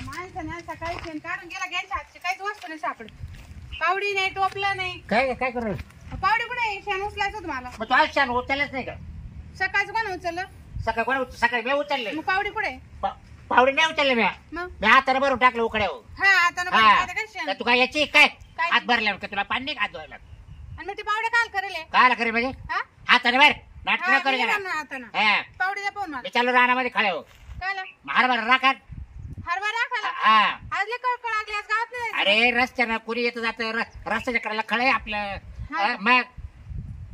माणसाने सकाळी शेण काढून गेला घ्यायच्या हातची काहीच वस्तू नाही सापडत. पावडी नाही, टोपलं नाही. काय काय करू पावडी कुठे आहे? शेण उचलायचं होतं मला. मग तू आज छान उचललंच नाही का? सकाळचं कोण उचललं? सकाळी मी उचलले. मग पावडी कुठे आहे? पावडी नाही उचलले मी. मग मी हाताने भरून टाकलं उकड्यावर. हा आता ना आता काय शेण तू काय याची काय काय? हात भरल्यावर का तुला पाणी नाही हात धुवायला? आणि मग ते पावडे काल करेल काय करे म्हणजे हा हाताने बाहेर नाटक हा, करे मी जरा. येणार ना आता ना. हा. पावडी द्या पाहून मला. मी चालू रानामध्ये खळे हो काला हरभरा राखा. हरभरा खाला हा आज लय कळकळ लागली. आज गावात नाही जायचं. अरे रस्त्यानं कुणी येत जात रस्त्याच्या कडेला खळे आपलं. हा. मग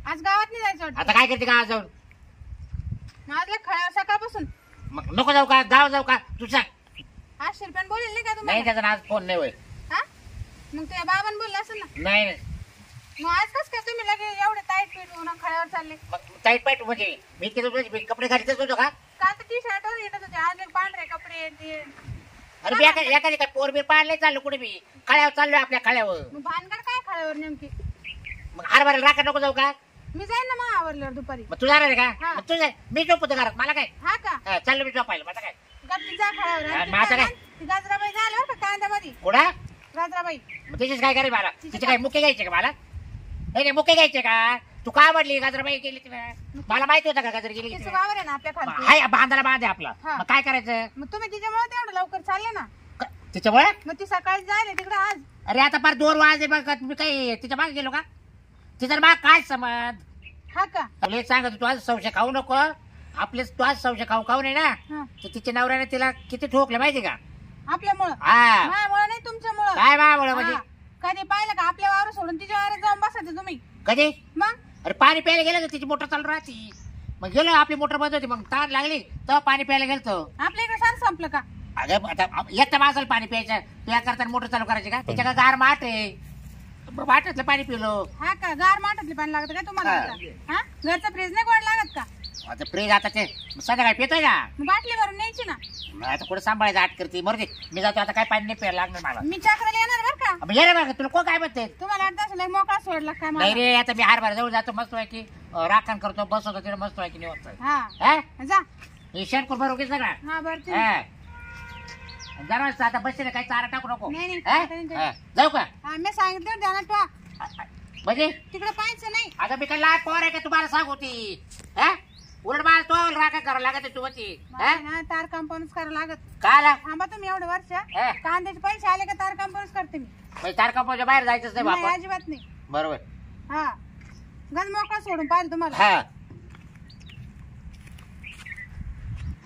आज गावात नाही जायचं वाटतं. आता काय करते का जाऊन? मग आज लय खळ्यावर सकाळपासून मग नको जाऊ का गाव जाऊ का तू सांग. 800 रुपयानं बोलेल नाही का नाही तुम्हाला? त्याचा आज फोन नाही होय. हा मग ते बाबांनी बोललं असेल ना. नाही नाही. मग आज कस काय तुम्ही लगे एवढे टाईट पीट होऊन खळ्यावर चालले? मग टाईट पाईट म्हणजे मी मी कपडे घालतच होतो का? काल तर टी शर्टवर येतच होते. आज एक पांढरे कपडे ते अरे मी एखादी काय पोर बीर पाळले चाललो कुठे मी खळ्यावर चाललोय आपल्या खळ्यावर. मग भानगड काय खळ्यावर नेमकी? मग हरभरा राखा नको जाऊ का? मी जाईन ना मग आवरल्यावर दुपारी. मग तू जाणार आहे का? हा. मग तू जाय मी झोपतो घरात मला काय हा का चाललो मी झोपायला माझा काय गप्पी जा खळ्यावर. हा, आणि मग आता काय? ती गाजराबाई झालं बरं का कांद्यामध्ये. कुठं गाजराबाई मग त्याचीच काय करे मला तिचे काय मुके घ्यायचे का मला? नाही नाही मुके घ्यायचे का? तू का आवडली गाजराबाई गेली तिला मला माहिती होतं का गाजर गेली तिचं तिला? वावर आहे ना आपल्या खाली. हाय बांधायला बांधे आपला. हा. मग काय करायचं मग तुम्ही तिच्यामुळे तेवढं लवकर चालले ना. तिच्यामुळे? मग ती सकाळी जायला तिकडे आज. अरे आता फार 2 वाजले बघ तुम्ही काही तिच्या मागे गेलो का? तिचा माग काय समज? हा का तुला एक सांगत तू आज संशय खाऊ नको आपले. तू आज संशय खाऊ नाही ना हा तर तिच्या नवऱ्याने तिला किती ठोकलं माहिती का? आपल्यामुळं हा माझ्यामुळं नाही तुमच्यामुळं. काय बाबा म्हणजे हा. कधी पाहिलं का आपल्या वावर सोडून तिच्या वावर जाऊन बसायचं तुम्ही? कधी? मग अरे पाणी प्यायला गेलं तर तिची मोटर चालू राहती. मग गेलो आपली मोटर बंद होती मग तार लागली तेव्हा पाणी प्यायला गेलतो. आपल्या इकडे सांग संपलं का? अगं आता येतं माणसाला पाणी प्यायचं त्या करताना मोटर चालू करायची का? त्याच्या गार माठ आहे माठातलं पाणी पिलो. हा का गार माठातले पाणी लागत का तुम्हाला हा. आता? हा घरचं फ्रीज नाही गोड लागत का? आता फ्रीज आता ते संध्याकाळी पितोय का? मग बाटली भरून न्यायची ना. मग आता कुठे सांभाळायचं आठ करते मरू दे मी जातो आता काय पाणी नाही प्यायला लागणार मला. मी चक्राला येणार बरं का. मग ये रे बघा तुला कोण काय म्हणते? तुम्हाला अर्धा तास मोकळा सोडला काय नाही मला? रे आता मी हरभरा जवळ जातो मस्त आहे की राखण करतो बसवतो तिथे मस्त आहे की निवडतो. हा जा. हे शेणकोर बरोबर सगळा हा बरं ते. हा. जरा आता बसले काही चारा टाकू नको. नाही, नाही. हा? हा. जाऊ का हा मी सांगितलं ध्यानात ठेवा. म्हणजे तिकडे पाहायचं नाही. आता मी काय लहान पोर आहे का तुम्हाला सांगूती? उलट मला तो राखा करावं लागत तू होती मला ना तार कंपाऊंड करावं लागत. काय थांबा तुम्ही एवढं वर्ष. हा. कांद्याचे पैसे आले का तार कंपाऊंड करते मी. तारकांच्या बाहेर जायचंच नाही नाही बापा. अजिबात नाही. बरोबर. हा गंज मोकळा सोडून पाहिलं तुम्हाला. हा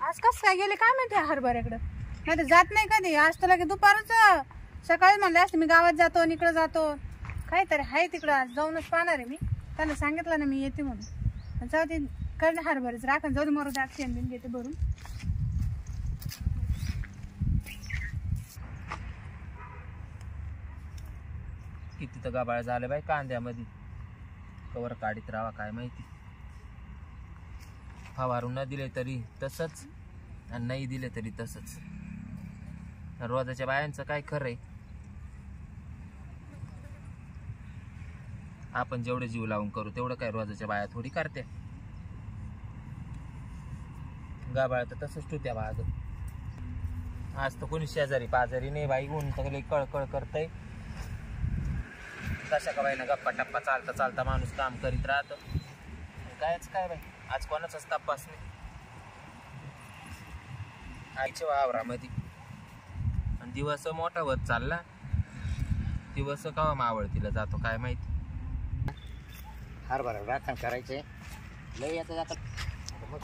आज कस काय गेले काय माहिती हरभऱ्याकडं. नाही तर जात नाही कधी. आज तर लगे दुपारच सकाळी म्हणले असते मी गावात जातो आणि इकडं जातो काहीतरी आहे तिकडं. आज जाऊनच पाहणार आहे मी. त्यांना सांगितलं ना मी येते म्हणून. जाऊ दे कळलं हरभऱ्याच राखण जाऊ दे मरू दे. शेण बिन घेते भरून. किती तर गाबाळ झालं बाई कांद्यामध्ये. कवर काढीत राहावा काय माहिती. फवारून न दिले तरी तसंच आणि नाही दिले तरी तसंच. रोजाच्या बायांचं काय खरंय. आपण जेवढे जीव लावून करू तेवढं काय रोजाच्या बाया थोडी करते. गाबाळ तर तसंच टुत्या बाग. आज तर कोणी शेजारी पाजारी नाही बाई. ऊन तर कळकळ करतय. कशा का बाईना गप्पा टप्पा चालता चालता माणूस काम करीत राहतो. कायच काय बाई आज कोणाचाच तपास नाही. आईच्या वावरामध्ये आणि दिवस मोठा होत चालला. दिवस का मावळतीला जातो काय माहिती. हरभरा राखण करायचे लय येतं जातं. मग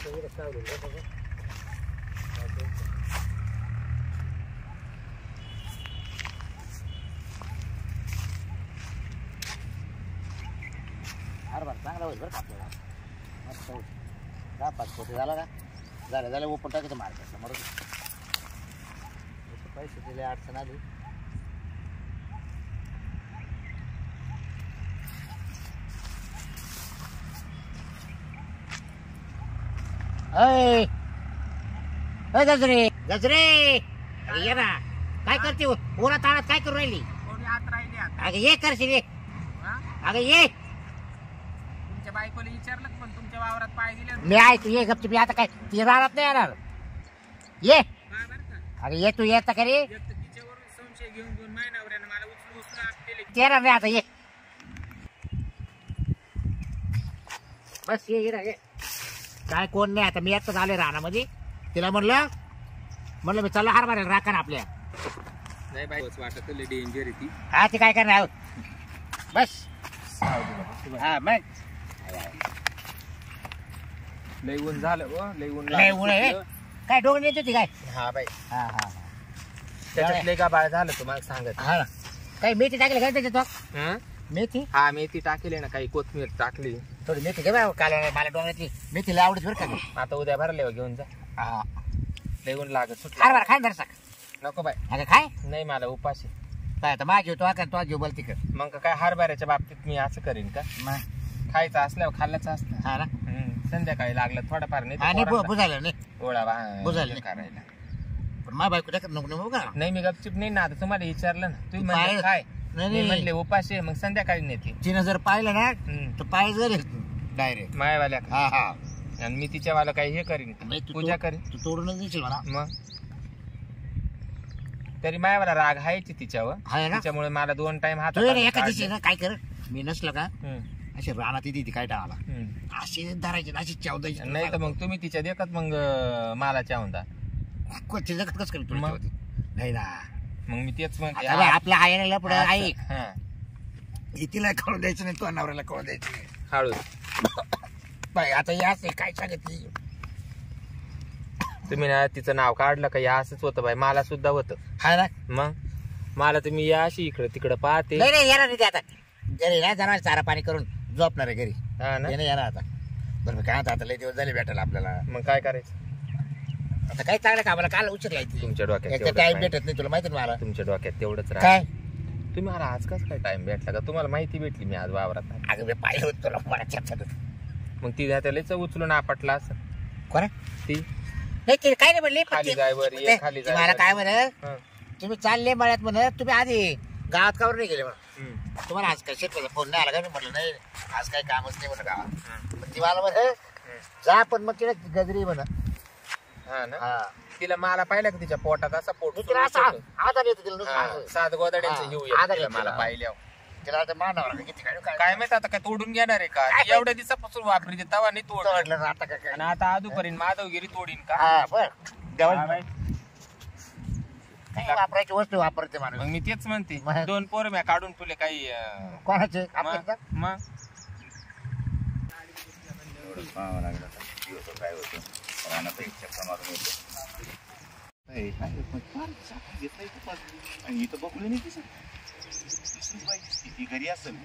हरभरा चांगला होईल बरं का आपल्याला. मस्त होईल. 10-5 कोटी झाला का झालं ओपन टाकायचं मार्केटला मरू दे. पैसे दिले अडचण आली. गजरे गजरे ये ना काय करते उन्हा ताणात काय करू राहिली? अगं ये करशील ये. अगं ये. तुमच्या बायकोला विचारलं पण तुमच्या वावरात पाय दिले मी आहे तू ये गपची. मी आता काय ती राहत नाही येणार. ये अगं ये तू येत का रे. घेऊन घेऊन माय नवऱ्यानं मला उचलून उचलून आपले ये ना आता ये बस ये ये काय कोण नाही आता मी आत्ताच आले रानामध्ये तिला म्हणलं मी चला हार मारेल राखा ना आपल्या नाही बाई वाटत लय डेंजर आहे ती हा ते काय करणार आहोत बस हा मग लय ऊन झालं लय ऊन लय ऊन आहे. काय डोंगर येत होती काय हा बाई हा हा त्याच्यात लय का बाळ झालं तुम्हाला सांगत हा ना काही मेथी टाकली काय त्याच्यात हं? मेथी हा मेथी टाकली ना काही कोथमीर टाकली थोडी मेथी घे बा काल मला डोंगरातली मेथी लय आवडत बरं का आता उद्या भरले घेऊन जा हा लय ऊन लागत सुट हार बार खाय दरसा नको बाई अगं काय नाही मला उपाशी काय आता माझी होतो का तो जीव बोलती कर मग काय हरभऱ्याच्या बाबतीत मी असं करीन का खायचं असल्यावर खाल्ल्याचं असतं हा ना संध्याकाळी लागलं थोडंफार हा नाही बुजायला नाही गोळा बुजायला करायला पण मा बायको टाकत नको नको का नाही मी गपचिप नाही ना आता तुम्हाला विचारलं ना तुम्ही पाय- म्हणले काय नाही, मी नाही. म्हणले उपाशी आहे, मग संध्याकाळी नेते तिनं जर पाहिलं ना तर पाय जर डायरेक्ट मायावाल्या हा हा आणि मी तिच्यावाला काही हे करीन नाही, तू पूजा करीन तू तोडूनच देशील म्हणा मग तरी मायावाला राग हायची तिच्यावर आहे ना त्याच्यामुळे मला 2 टाइम हात तू एका दिवशी ना काय कर मी नसलं का अशी रानात येते ती काय टाळाला अशी धरायची अशी चौदायची नाही तर मग तुम्ही तिच्या देखत मग मला चावून कोणती जगत कसं करेल मग? तुला नाही ना मग मी तेच म्हणते आता बघ, आपल्या आईला पुढे ऐक हा, तिला कळून द्यायचं नाही तो नवऱ्याला कळून द्यायचं नाही. हळू बाई आता याच काय सांगितली तुम्ही ना तिचं नाव काढलं का या असंच होतं बाई मला सुद्धा होतं हा ना मग मला तुम्ही या अशी इकडं तिकडं पाहते नाही नाही येणार नाही ते आता घरी ना जाणार चारा पाणी करून झोपणार आहे घरी हा ना ते नाही येणार आता बरं मी काय म्हणतो, आता लय दिवस झाले भेटायला आपल्याला मग काय करायचं आता काही चांगलं कामाला काल उचल यायची तुमच्या डोक्यात तेवढंच टाइम राहील. भेटत नाही तुला माहिती ना मला तुमच्या डोक्यात तेवढंच काय राहा तुम्ही मला आज कस काय टाइम भेटला का तुम्हाला माहिती भेटली मी आज वावरात आहे. अगं मी पाहिलं होतं तुला मला चर्चा मग ती त्यालाच उचलून आपटला असं कोणा ती नाही ते काय नाही म्हणले पण खाली ते- जाय वर ये, ते- खाली ते जाय मला वर काय ये. म्हण हं, तुम्ही चालले मळ्यात म्हण तुम्ही आधी गावात कावर नाही गेले म्हणून हं, तुम्हाला आज काय शेतकऱ्याचा फोन नाही आला का मी म्हटलं नाही आज काही कामच नाही म्हणलं गावात हं. पण ती मला म्हण जा पण मग तिला गजरी म्हण हा ना हा तिला मला पाहिलं का तिच्या पोटात असा पोट मी तिला असं आधार येतो तिला नुसतं असं. सात गोदड्यांचं हा, हिव आधार येत येतो मला तिला. पाहिल्यावर तिला आता मानावर किती काय काय माहित आता काय तोडून घेणार आहे का काय ती एवढ्या दिवसापासून वापरी तवा नाही तोड वाटलं ना आता काय आणि आता आजूपर्यंत माधवगिरी तोडीन का हा बर हा बाई. काही वापरायची वस्तू वापरते मग माणूस मी तेच म्हणते मग? 2 पोरं म्या काढून तुले काही कोणाचे मग आपल्या मग पाहावं लागलं आता. दिवस काय होतं रानात एक चक्कर मारून येतो काय काय पण फार चांगलं दिसतंय खूप आज. आणि इथं बघलं नाही दिसली पाहिजे ती घरी असेल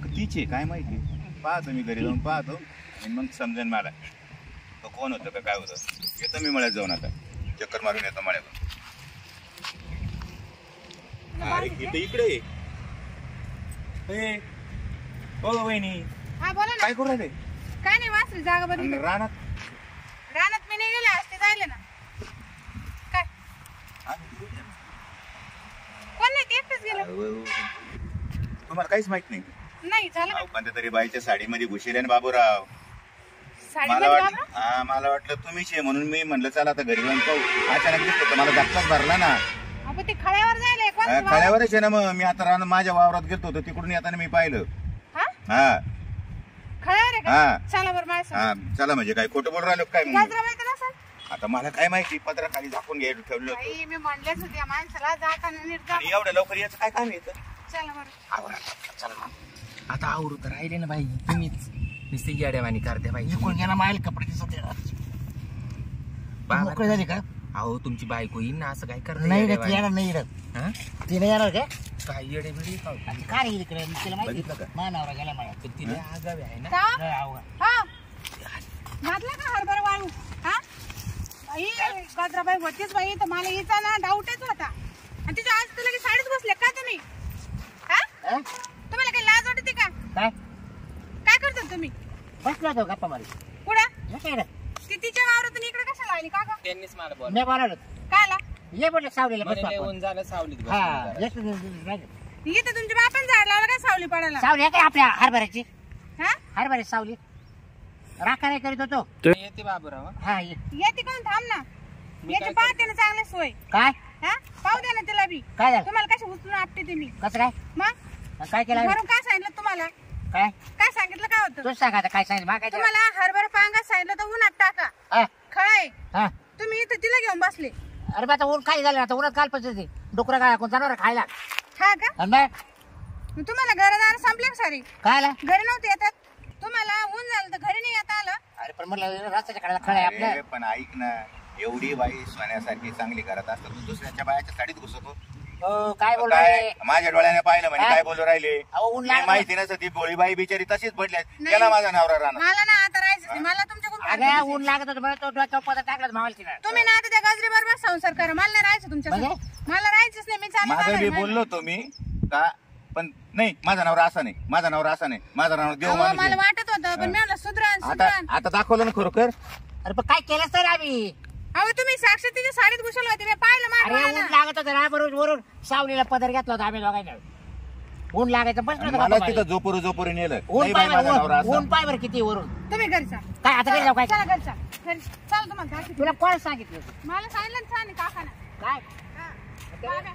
का तिचे काय माहिती पाहतो मी घरी जाऊन पाहतो आणि मग समजेन मला तो कोण होतं का काय होतं येतो मी मळ्यात जाऊन आता चक्कर मारून येतो मळ्यातून अरे इथं इकडे ये. ए, ओ वहिनी हा बोला ना काय करू राहिले काय नाही वाचली जागा बरी आणि रानात रानात मी नाही गेले असते जायले ना काय कोण नाही ते एकटेच गेलं तुम्हाला काहीच माहित नाही नाही झालं अहो, कोणत्या तरी बाईच्या साडीमध्ये घुसले आणि बाबूराव साडी मला मध्ये वाटलं बाबा हा मला वाटलं तुम्हीच आहे म्हणून मी म्हणलं चला आता घरी जाऊन पाहू अचानक दिसतो तर मला धक्काच भरला ना आपण ते खळ्यावर जायले कोण खळ्यावरच आहे ना मग मी आता रान माझ्या वावरात गेलो होतो तिकडून येताना मी पाहिलं हा हा खळ्यावर आहे हा. का चला बरं माझ्या हा चला म्हणजे काय खोटं बोल राहिलो काय मग गाजरा माहिती ना सर आता मला काय माहिती पत्रा खाली झाकून घ्यायला ठेवलं होतं आई मी म्हणलेच होते या माणसाला जाताना नीट जा आणि एवढ्या लवकर याचं काय काम येतं चला बरं आता आवरू तर राहिले ना बाई तुम्हीच नुसते येड्यावानी करते बाई इकडून गेला माईल कपडे दिसत बाबा, मोकळे झाली का अहो तुमची बायको येईन ना असं काय करते नाही रे ती येड्यावानी? येणार नाही रे हा? ती नाही येणार का काय येडे बिडे का आणि काय रे इकडे तिला माहिती बघितलं का? मानावरा गेला मला पण तिला आगावी आहे ना का लय अवघड. हा घातला का हरभरा वाळू हा बाई गजराबाई होतीच बाई तर मला हिचा ना डाऊटच होता आणि तिच्या आज तुला की साडीच बसले का तुम्ही हा हा? तुम्हाला काही लाज वाटते का काय काय करता तुम्ही बसला होतो गप्पा मारी पुढं हे काय रे? ती तिच्या वावरातून इकडे कशाला आली का ग त्यांनीच मला बोल मी बोलावलं काय आला ये म्हटलं सावलीला बसू आपण. ऊन झालं सावलीत बसून हा जरा. येतो नाही. इथं तुमच्या बापान झाड लावलं काय सावली पडायला सावली आहे काय आपल्या हरभऱ्याची हा हरभऱ्याची सावली राखा नाही करीत होतो येते बाबूराव हा ये. येते कोण थांब ना मी याची काय पाहते ना चांगली सोय काय हा पाहू द्या ना तिला बी. काय झालं तुम्हाला कशी उचलून आपते ते मी कसं काय मग काय केलं घरून काय सांगितलं तुम्हाला? काय काय सांगितलं काय होतं तूच सांग आता काय सांगितलं मला काय ते- तुम्हाला? हरभरा पांगा सांगितलं तर उन्हात टाका. हा, खळाय हा. तुम्ही इथं तिला घेऊन बसले. अरे बा आता ऊन काय झालं आता उन्हात काल पाहिजे डुकरं काय कोण जनावर खायला हा का? आणि मग मग तुम्हाला घरदार संपले का सारी? काय आला घरी नव्हते येतात तुम्हाला? ऊन झालं तर घरी नाही येता आलं. अरे पण म्हटलं रस्त्याच्या कडेला खळ आहे अरे, आपलं. पण ऐक ना एवढी बाई सोन्यासारखी चांगली करत असतात तू दुसऱ्याच्या बायाच्या साडीत घुसतो हो काय बोल काय माझ्या डोळ्याने पाहिलं म्हणजे हा? काय बोलू राहिले अहो, ऊन मी लागलं. माहिती नसतं ती भोळी बाई बिचारी तशीच पडल्या नाही. गेला माझा नवरा राहणार मला ना आता राहायचं नाही. मला तुमच्याकडून अगं पाठवायचं. ऊन लागत होतं बरं तो डोक्यावर पदर टाकला मावाला तिला तुम्ही ना आता त्या गजरी बरोबर संसार करा. मला नाही राहायचं तुमच्या म्हणजे? मला राहायचंच नाही. मी चालले माझं माघारी. बी बोललो होतो मी का पण नाही माझा नवरा असा नाही माझा नवरा असा नाही माझा नवरा देव अहो, माणूस मला आहे. वाटत होतं पण मी म्हणलं सुधरण आता सुधरण. आता दाखवलं ना खरोखर अरे पण काय केलंच तर आम्ही अहो तुम्ही साक्षात तिच्या साडीत घुसवलं होते. मी पाहिलं अरे ऊन माझ्या लागत होतं ना बरोबर वरून सावलीला पदर घेतला होता आम्ही दोघांना ऊन लागायचं बसलं होतं मला गप्पा तिथं मारी. जोपुरी नेलं ऊन नाही पाय बाई माझा नवरा बरं, ऊन असा पाय बरं किती वरून तुम्ही घरी जा. काय आता घरी जाऊ काय चला घरी जा. घरी चला तुम्हाला दाखवते. तुला कोण सांगितलं मला सांगितलं ना छान आहे काकाना. काय हा. बाबा,